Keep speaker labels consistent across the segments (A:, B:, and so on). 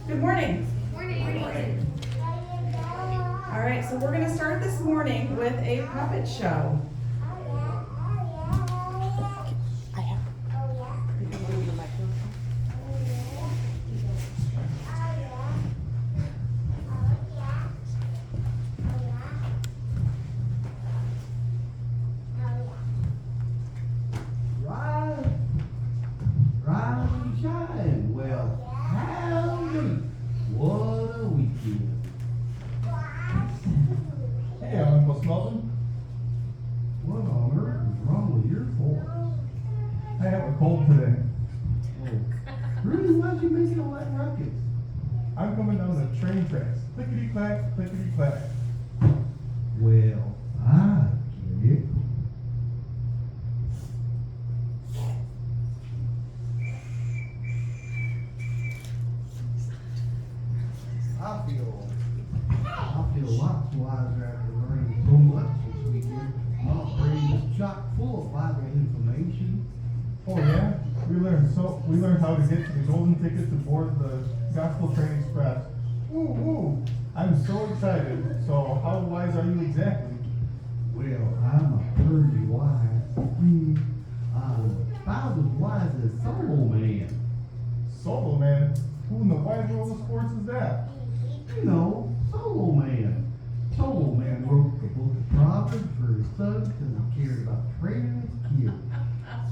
A: Good morning.
B: Morning.
A: All right, so we're going to start this morning with a puppet show.
C: I have. You can move your microphone.
D: Rise and shine. Well, howdy. What a weekend.
E: Hey, Uncle Smelton.
D: What on earth is wrong with your voice?
E: I have a cold today.
D: Oh, really? Why'd you make all that ruckus?
E: I'm coming down the train tracks. Clickety clack, clickety clack.
D: Well, I get it. I feel lots wiser after learning so much this weekend. My brain is chock full of Bible information.
E: Oh yeah? We learned how to get the golden ticket to board the Gospel Train Express. Woo woo! I'm so excited. So how wise are you exactly?
D: Well, I'm a pretty wise. I'm about as wise as Solo Man.
E: Solo Man? Who in the wide world of sports is that?
D: You know, Solo Man. Solo Man wrote the book of Proverbs for his son because he cared about training his kids.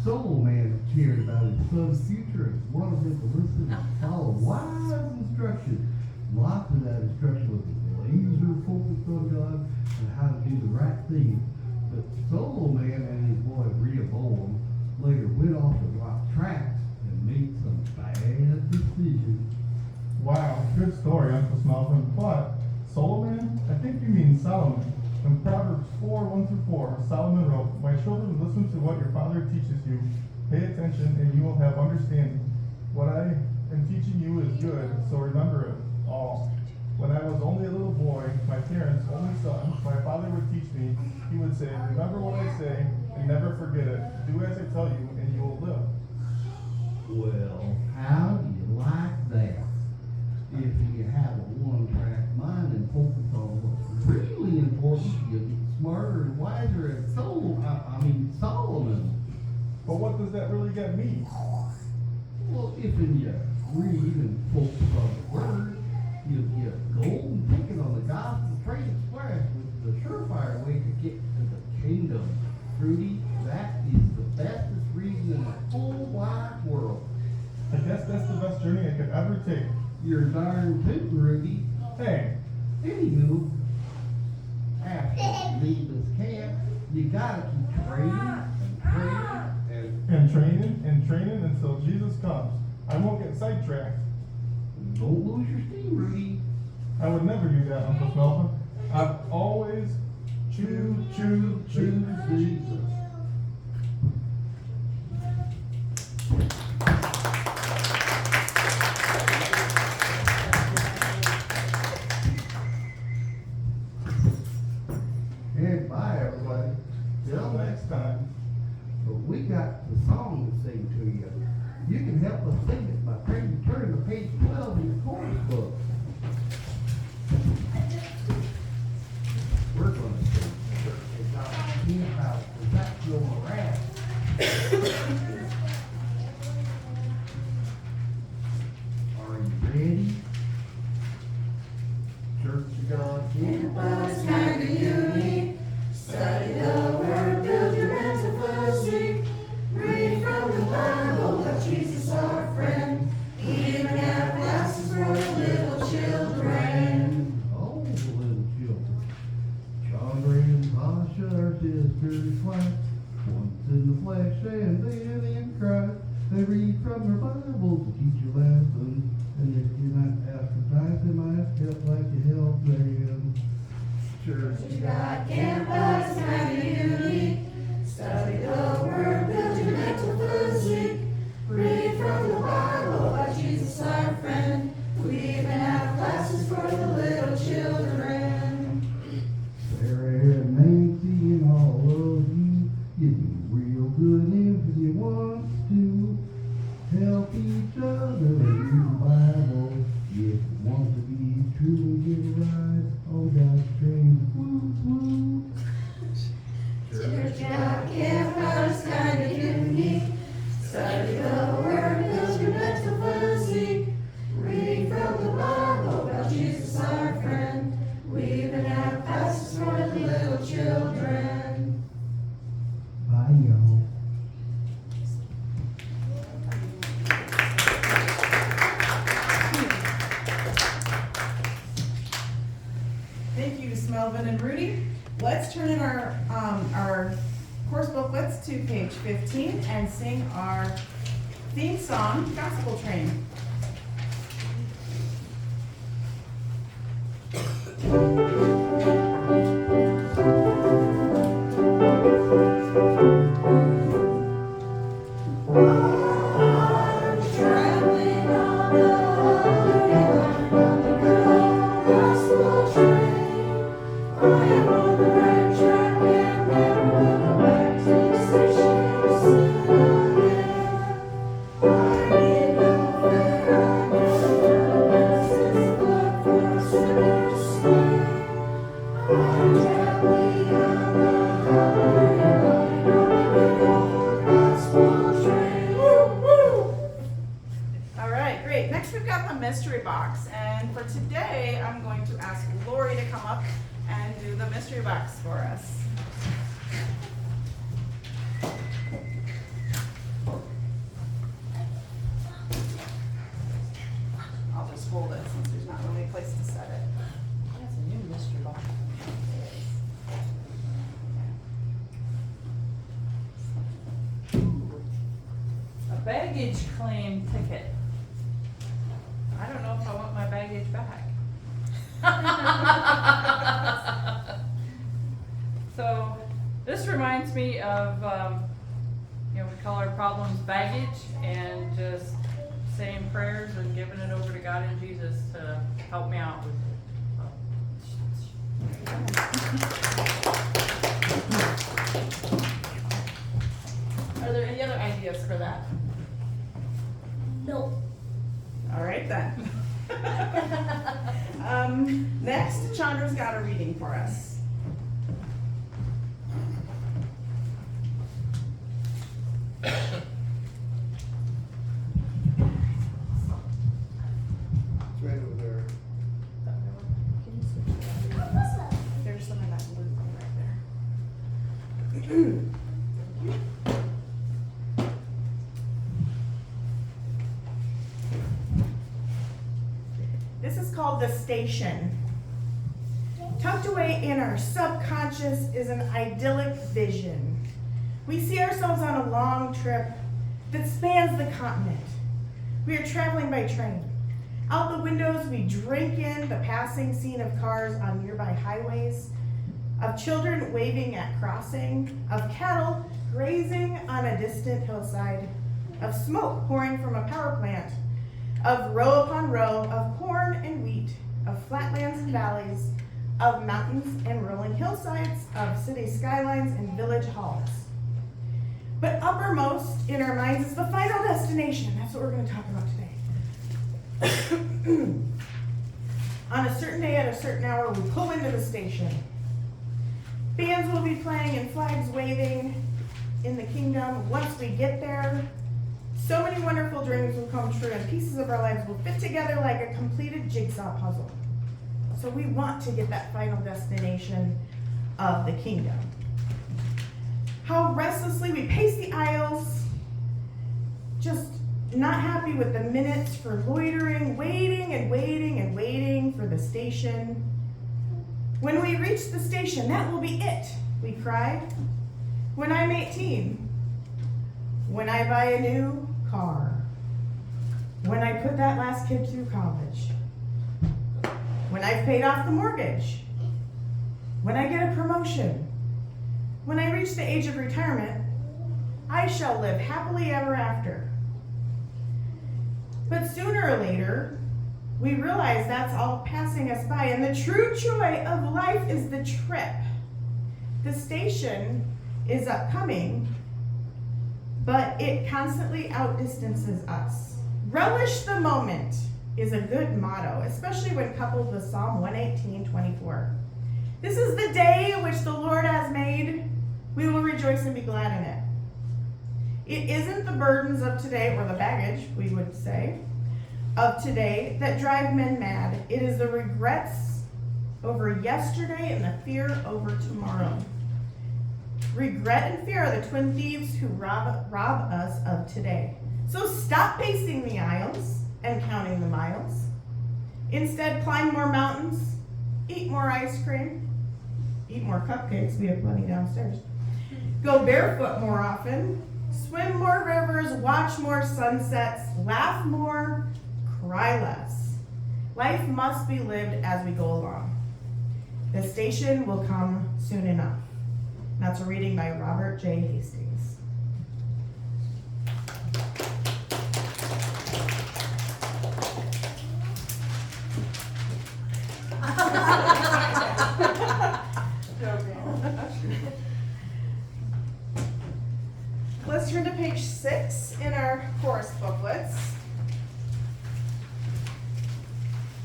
D: Solo Man cared about his son's future and wanted him to listen and follow wise instruction. Lots of that instruction was laser focused on God and how to do the right thing. But Solo Man and his boy Rehoboam later went off the wrong tracks and made some bad decisions.
E: Wow, good story, Uncle Smelton. But Solo Man? I think you mean Solomon. In Proverbs 4:1-4, Solomon wrote, "My children, listen to what your father teaches you. Pay attention, and you will have understanding. What I am teaching you is good, so remember it all. When I was only a little boy, my parents' only son, my father would teach me. He would say, remember what I say, and never forget it. Do as I tell you, and you will live."
D: Well, how do you like that? If you have a one-track mind and focus on what's really important, you'll get smarter and wiser as Solomon.
E: But what does that really get me?
D: Well, if you read and focus on the word, you'll get a golden ticket on the Gospel Train Express, which is a surefire way to get to the kingdom. Trudy, that is the bestest reason in the whole wide world.
E: I guess that's the best journey I could ever take.
D: You're darn tootin', Rudy.
E: Hey,
D: Anywho, after you leave this camp, you gotta keep training
E: and training until Jesus comes. I won't get sidetracked.
D: and don't lose your steam, Rudy.
E: I would never do that, Uncle Smelton. I've always choose Jesus.
D: And bye, everybody.
E: Till next time.
D: But we got the song to sing to you. You can help us sing it by turning to page 12 in the chorus book. We're gonna sing it's our camp house, because that's your morale. Are you ready? Church of God, camp house,
A: Time to uni, study the word, build your mental physique. Read from the Bible, let Jesus our friend. Even have classes for the little children.
D: Oh, the little children. John Ray and Tasha are sisters twice. Once in the flesh and then in Christ. They read from their Bible to teach you lessons. And if you're not baptized, they might help like you help them. Church of God,
A: Campus, time to uni, study the word, build your mental physique. Read from the Bible, let Jesus our friend. We even have classes for the little children.
D: Sarah and Nancy and all of you, you do real good if you want to. Help each other read the Bible. If
A: Melvin and Rudy. Let's turn in our course booklets to page 15 and sing our theme song, Gospel Train.
C: Traveling on the gospel train. I am on the right track and never will go back to the station soon again. I need no fear, I know this is blood for a sinner to slay. I'm traveling on the gospel train. Woo, woo.
A: All right, great. Next we've got the mystery box. And for today, I'm going to ask Lori to come up and do the mystery box for us. I'll just hold it since there's not really a place to set it.
C: That's a new mystery box.
B: A baggage claim ticket.
A: I don't know if I want my baggage back.
B: So this reminds me of, we call our problems baggage and just saying prayers and giving it over to God and Jesus to help me out with it.
A: Are there any other ideas for that?
C: Nope.
A: All right then. Next, Chandra's got a reading for us.
D: It's right over there.
A: There's some of that blue thing right there. This is called The Station. Tucked away in our subconscious is an idyllic vision. We see ourselves on a long trip that spans the continent. We are traveling by train. Out the windows, we drink in the passing scene of cars on nearby highways, of children waving at crossing, of cattle grazing on a distant hillside, of smoke pouring from a power plant, of row upon row of corn and wheat, of flatlands and valleys, of mountains and rolling hillsides, of city skylines and village halls. But uppermost in our minds is the final destination. That's what we're going to talk about today. On a certain day at a certain hour, we pull into the station. Bands will be playing and flags waving in the kingdom. Once we get there, so many wonderful dreams will come true and pieces of our lives will fit together like a completed jigsaw puzzle. So we want to get that final destination of the kingdom. How restlessly we pace the aisles, just not happy with the minutes for loitering, waiting and waiting and waiting for the station. When we reach the station, that will be it, we cry. When I'm 18, when I buy a new car, when I put that last kid through college, when I've paid off the mortgage, when I get a promotion, when I reach the age of retirement, I shall live happily ever after. But sooner or later, we realize that's all passing us by, and the true joy of life is the trip. The station is upcoming, but it constantly outdistances us. Relish the moment is a good motto, especially when coupled with Psalm 118:24. This is the day which the Lord has made. We will rejoice and be glad in it. It isn't the burdens of today, or the baggage, we would say, of today that drive men mad. It is the regrets over yesterday and the fear over tomorrow. Regret and fear are the twin thieves who rob us of today. So stop pacing the aisles and counting the miles. Instead, climb more mountains, eat more ice cream, eat more cupcakes. We have plenty downstairs. Go barefoot more often. Swim more rivers, watch more sunsets, laugh more, cry less. Life must be lived as we go along. The station will come soon enough. That's a reading by Robert J. Hastings. Let's turn to page 6 in our chorus booklets.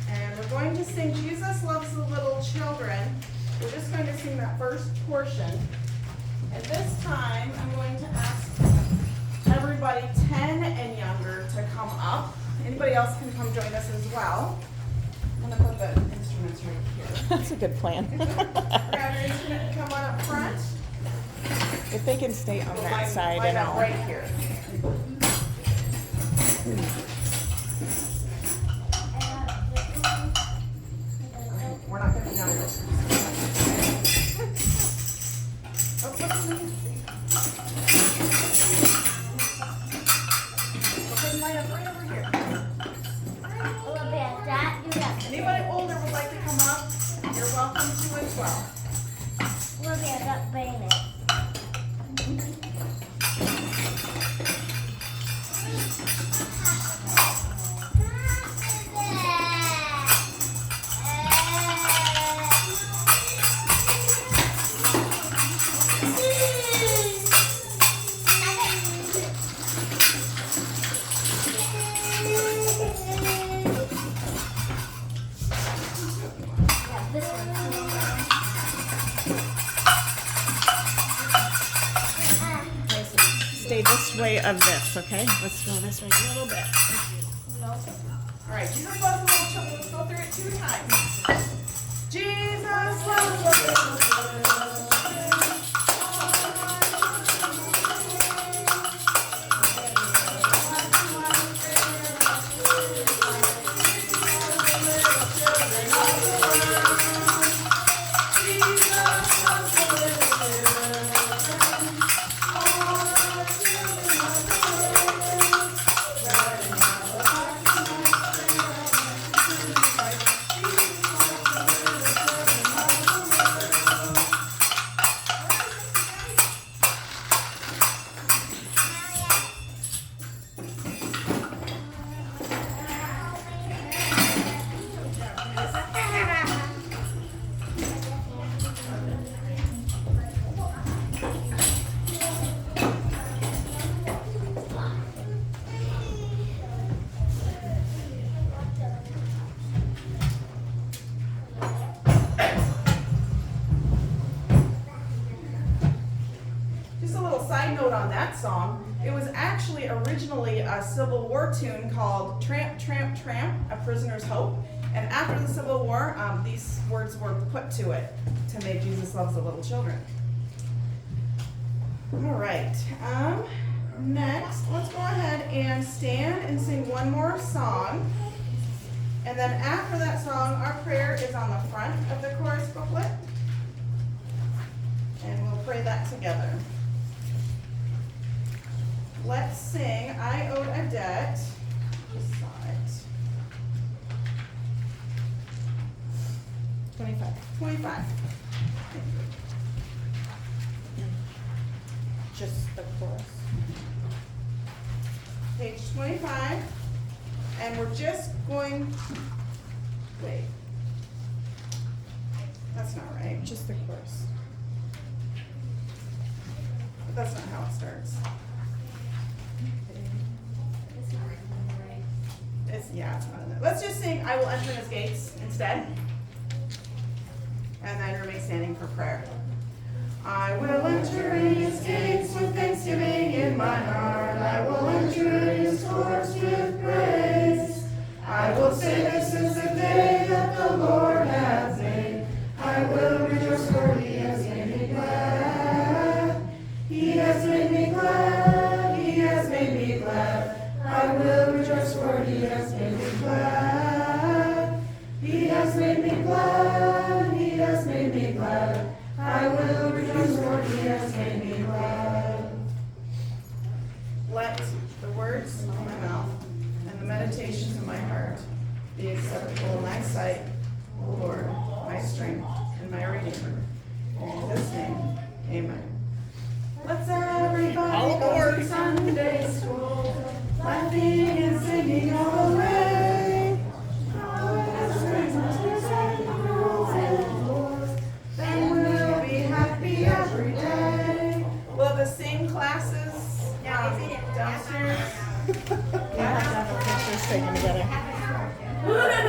A: And we're going to sing Jesus Loves the Little Children. We're just going to sing that first portion. And this time I'm going to ask everybody 10 and younger to come up. Anybody else can come join us as well. I'm going to put the instruments right here.
F: That's a good plan.
A: Grab your instrument and come on up front.
F: If they can stay on that side
A: Line
F: and
A: up
F: all.
A: right here. We're not going to be down here. Oh, what's the name? Okay, line up right over here. Anybody older would like to come up, you're welcome to as well.
F: Stay this way of this, okay? Let's go this way a little bit.
A: All right, Jesus loves the little children. Let's go through it 2 times. Jesus loves the little children. Side note on that song, it was actually originally a Civil War tune called Tramp, Tramp, Tramp, A Prisoner's Hope. And after the Civil War, these words were put to it to make Jesus Loves the Little Children. All right, next, let's go ahead and stand and sing one more song. And then after that song, our prayer is on the front of the chorus booklet. And we'll pray that together. Let's sing I Owed a Debt. Just saw it. 25.
F: Just the chorus.
A: Page 25. And we're just going, wait. That's not right.
F: Just the chorus.
A: But that's not how it starts. It's not in there. Let's just sing I Will Enter His Gates instead. And then remain standing for prayer. I will enter His gates with thanksgiving in my heart. I will enter His courts with praise. I will say this is the day that the Lord has made. I will rejoice for He has made me glad. He has made me glad. He has made me glad. I will rejoice for He has made me glad. He has made me glad. He has made me glad. I acceptable in thy sight, O Lord, my strength and my redeemer. In his name, amen. Let's everybody go to Sunday school, laughing and singing all the way. As Christmas and carols and boys, then we'll be happy every day. Will the same classes downstairs?
F: We have to have our pictures taken together.